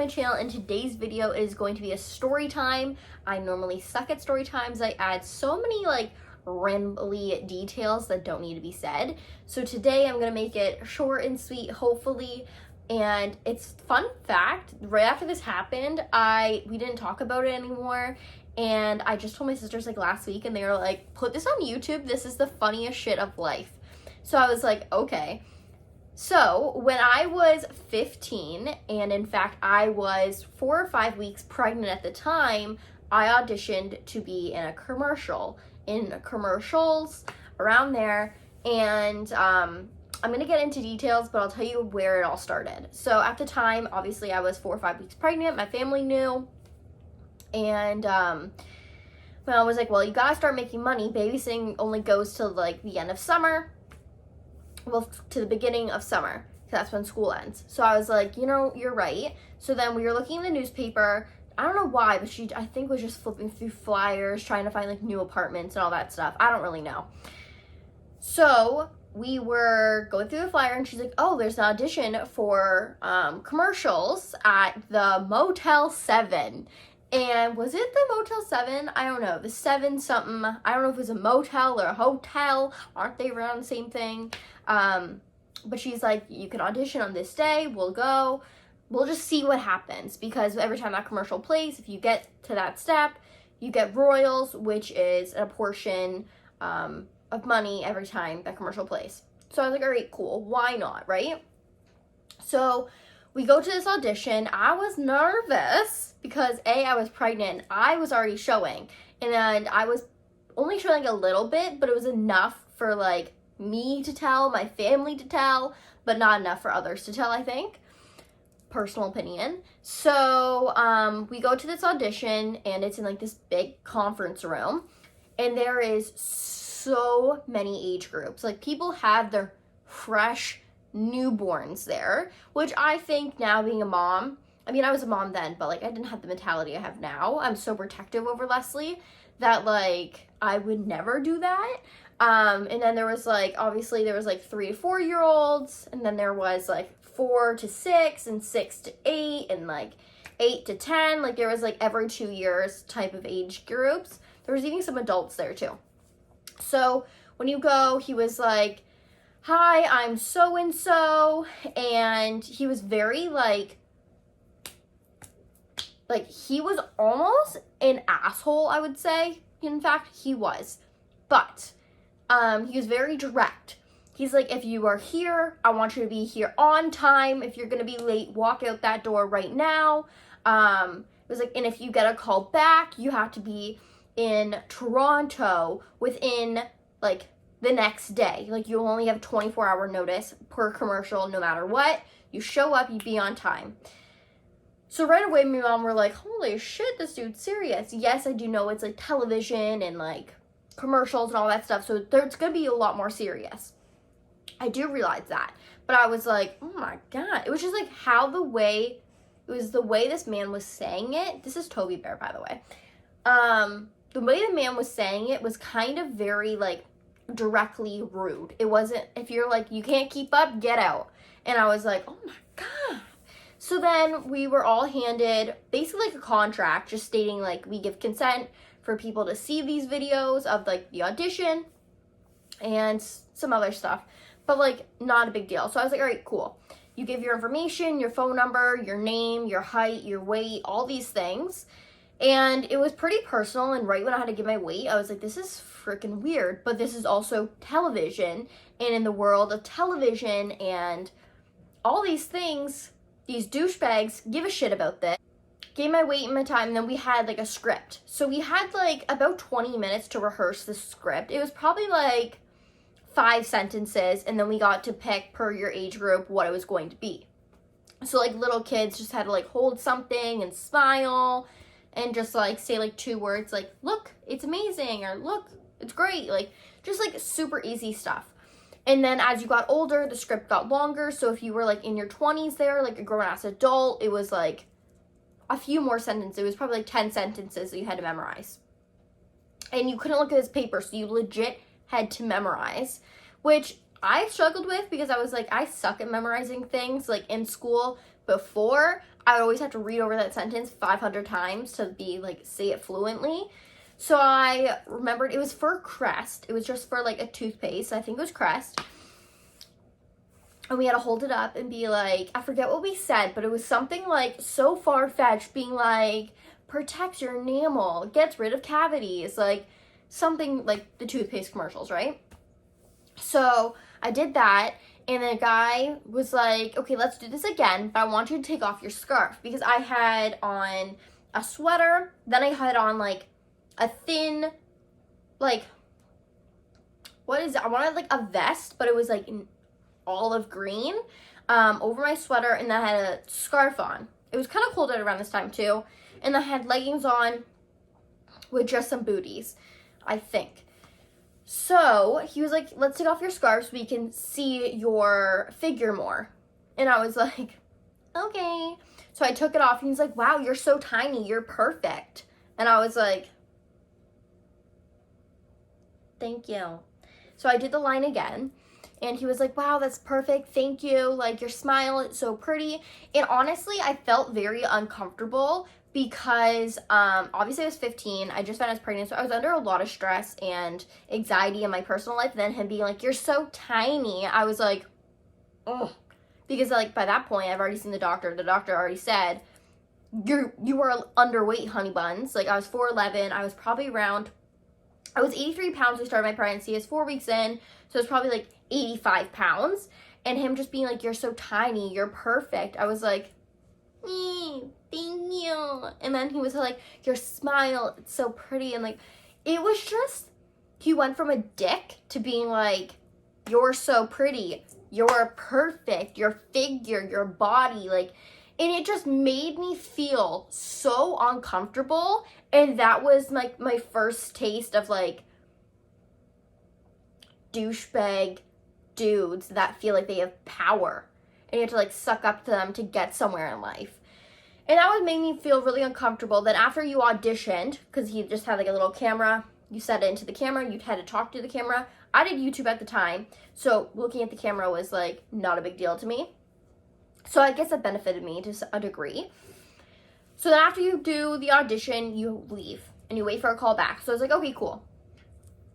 channel, and today's video is going to be a story time. I normally suck at story times. I add so many like rambly details that don't need to be said. So today I'm gonna make it short and sweet, hopefully. And it's fun fact, right after this happened, we didn't talk about it anymore. And I just told my sisters like last week, and they were like, put this on YouTube. This is the funniest shit of life. So I was like, okay. So when I was 15, and in fact I was 4 or 5 weeks pregnant at the time, I auditioned to be in a commercial, in commercials around there. And I'm gonna get into details, but I'll tell you where it all started. So at the time, obviously I was 4 or 5 weeks pregnant. My family knew. And when I was like, well, you gotta start making money. Babysitting only goes till like the end of summer. Well, to the beginning of summer, because that's when school ends. So I was like, you know, you're right. So then we were looking in the newspaper. I don't know why, but she, I think, was just flipping through flyers, trying to find like new apartments and all that stuff. I don't really know. So we were going through the flyer, and she's like, oh, there's an audition for commercials at the Motel 7. And was it the Motel 7? I don't know. The 7 something. I don't know if it was a motel or a hotel. Aren't they around the same thing? But she's like, you can audition on this day. We'll go. We'll just see what happens. Because every time that commercial plays, if you get to that step, you get royals, which is a portion of money every time that commercial plays. So I was like, all right, cool. Why not, right? So we go to this audition. I was nervous because I was pregnant. I was already showing, and I was only showing a little bit, but it was enough for like me to tell, my family to tell, but not enough for others to tell, I think. Personal opinion. So we go to this audition, and it's in like this big conference room, and there is so many age groups. Like, people have their fresh newborns there, which I think now, being a mom, I mean, I was a mom then, but like I didn't have the mentality I have now. I'm so protective over Leslie that like I would never do that. And then there was like, obviously there was like 3 to 4 year olds, and then there was like 4 to 6 and 6 to 8 and like 8 to 10. Like there was like every 2 years type of age groups. There was even some adults there too. So when you go, he was like, hi, I'm so-and-so, and he was very like he was almost an asshole, I would say. In fact, he was. But he was very direct. He's like, if you are here, I want you to be here on time. If you're going to be late, walk out that door right now. It was like, and if you get a call back, you have to be in Toronto within like the next day. Like, you only have 24-hour notice per commercial, no matter what. You show up, you be on time. So right away, my mom were like, holy shit, this dude's serious. Yes, I do know it's like television and like commercials and all that stuff, so there's gonna be a lot more serious. I do realize that. But I was like, oh my God. It was just like the way this man was saying it. This is Toby Bear, by the way. The way the man was saying it was kind of very like directly rude. It wasn't, if you're like, you can't keep up, get out. And I was like, oh my God. So then we were all handed basically like a contract just stating like we give consent for people to see these videos of like the audition and some other stuff, but like not a big deal. So I was like, all right, cool. You give your information, your phone number, your name, your height, your weight, all these things. And it was pretty personal, and right when I had to give my weight, I was like, this is freaking weird, but this is also television, and in the world of television and all these things, these douchebags give a shit about this. Gave my weight and my time, and then we had like a script. So we had like about 20 minutes to rehearse the script. It was probably like 5 sentences, and then we got to pick per your age group what it was going to be. So like little kids just had to like hold something and smile and just like say like 2 words like, look, it's amazing, or look, it's great. Like just like super easy stuff. And then as you got older, the script got longer. So if you were like in your 20s there, like a grown-ass adult, it was like a few more sentences. It was probably like 10 sentences that you had to memorize. And you couldn't look at this paper, so you legit had to memorize, which I struggled with because I was like, I suck at memorizing things. Like in school before, I would always have to read over that sentence 500 times to be like, say it fluently. So I remembered it was for Crest. It was just for like a toothpaste. I think it was Crest. And we had to hold it up and be like, I forget what we said, but it was something like so far-fetched, being like, protects your enamel, gets rid of cavities, like something like the toothpaste commercials, right? So I did that, and the guy was like, okay, let's do this again, but I want you to take off your scarf, because I had on a sweater, then I had on like a thin, like, what is it? I wanted like a vest, but it was like an olive green over my sweater, and then I had a scarf on. It was kind of cold out around this time too, and I had leggings on with just some booties, I think. So he was like, let's take off your scarf so we can see your figure more. And I was like, okay. So I took it off, and he's like, wow, you're so tiny, you're perfect. And I was like, thank you. So I did the line again, and he was like, wow, that's perfect, thank you, like your smile is so pretty. And honestly, I felt very uncomfortable because obviously I was 15, I just found I was pregnant, so I was under a lot of stress and anxiety in my personal life. And then him being like, you're so tiny, I was like, oh, because like by that point I've already seen the doctor already said, you are underweight, honey buns. Like I was 4'11", I was probably around, I was 83 pounds when I started my pregnancy. I was 4 weeks in, so it's probably like 85 pounds. And him just being like, you're so tiny, you're perfect. I was like, thank you. And then he was like, your smile, it's so pretty. And like, it was just, he went from a dick to being like, you're so pretty, you're perfect, your figure, your body, like, and it just made me feel so uncomfortable. And that was like my first taste of like douchebag dudes that feel like they have power, and you have to like suck up to them to get somewhere in life. And that would make me feel really uncomfortable. Then after you auditioned, because he just had like a little camera, you set it into the camera, you had to talk to the camera. I did YouTube at the time, so looking at the camera was like not a big deal to me. So I guess that benefited me to a degree. So then after you do the audition, you leave and you wait for a call back. So I was like, okay, cool.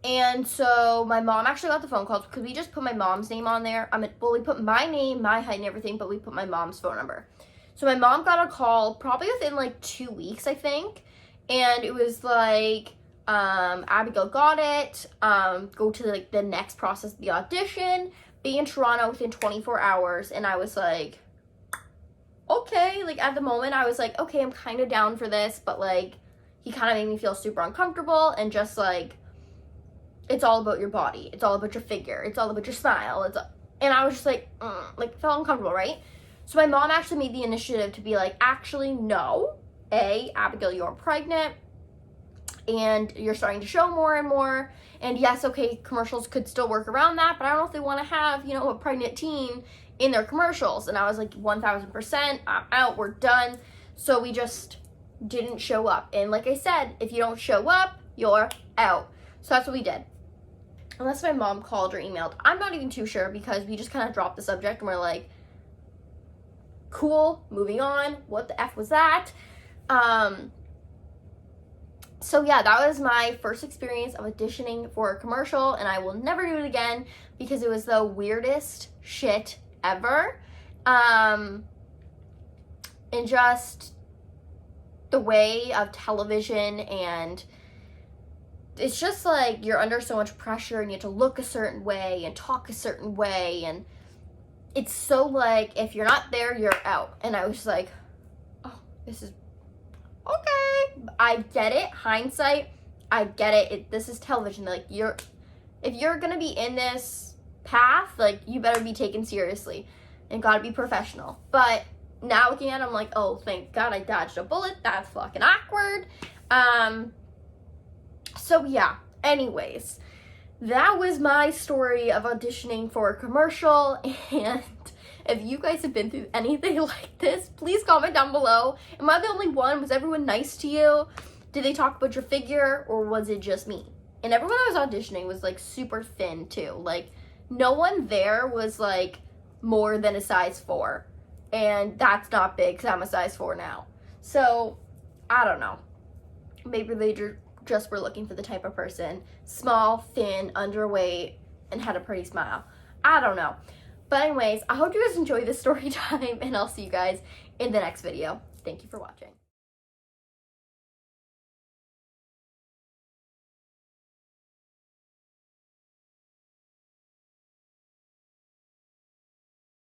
And so my mom actually got the phone calls, because we just put my mom's name on there. Well, we put my name, my height, and everything, but we put my mom's phone number. So my mom got a call probably within like 2 weeks, I think. And it was like, Abigail got it. Go to like the next process of the audition. Be in Toronto within 24 hours. And I was like, okay. Like at the moment, I was like, okay, I'm kind of down for this. But like, he kind of made me feel super uncomfortable, and just like, it's all about your body, it's all about your figure, it's all about your smile, and I was just like felt uncomfortable, right? So my mom actually made the initiative to be like, actually, no, Abigail, you're pregnant, and you're starting to show more and more, and yes, okay, commercials could still work around that, but I don't know if they want to have, you know, a pregnant teen in their commercials. And I was like, 1000%, I'm out, we're done. So we just didn't show up, and like I said, if you don't show up, you're out. So that's what we did. Unless my mom called or emailed. I'm not even too sure, because we just kind of dropped the subject and we're like, cool, moving on. What the F was that? So yeah, that was my first experience of auditioning for a commercial, and I will never do it again, because it was the weirdest shit ever. And just the way of television, and it's just like you're under so much pressure, and you have to look a certain way and talk a certain way, and it's so like, if you're not there, you're out. And I was just like, oh, this is okay. I get it, hindsight, I get it. This is television. Like, if you're gonna be in this path, like, you better be taken seriously and gotta be professional. But now looking at it, I'm like, oh, thank God I dodged a bullet. That's fucking awkward. So yeah, anyways, that was my story of auditioning for a commercial. And if you guys have been through anything like this, please comment down below. Am I the only one? Was everyone nice to you? Did they talk about your figure, or was it just me? And everyone I was auditioning was like super thin too. Like, no one there was like more than a size 4. and that's not big because I'm a size 4 now. So, I don't know. Maybe they just were looking for the type of person, small, thin, underweight, and had a pretty smile. I don't know. But anyways, I hope you guys enjoy this story time, and I'll see you guys in the next video. Thank you for watching.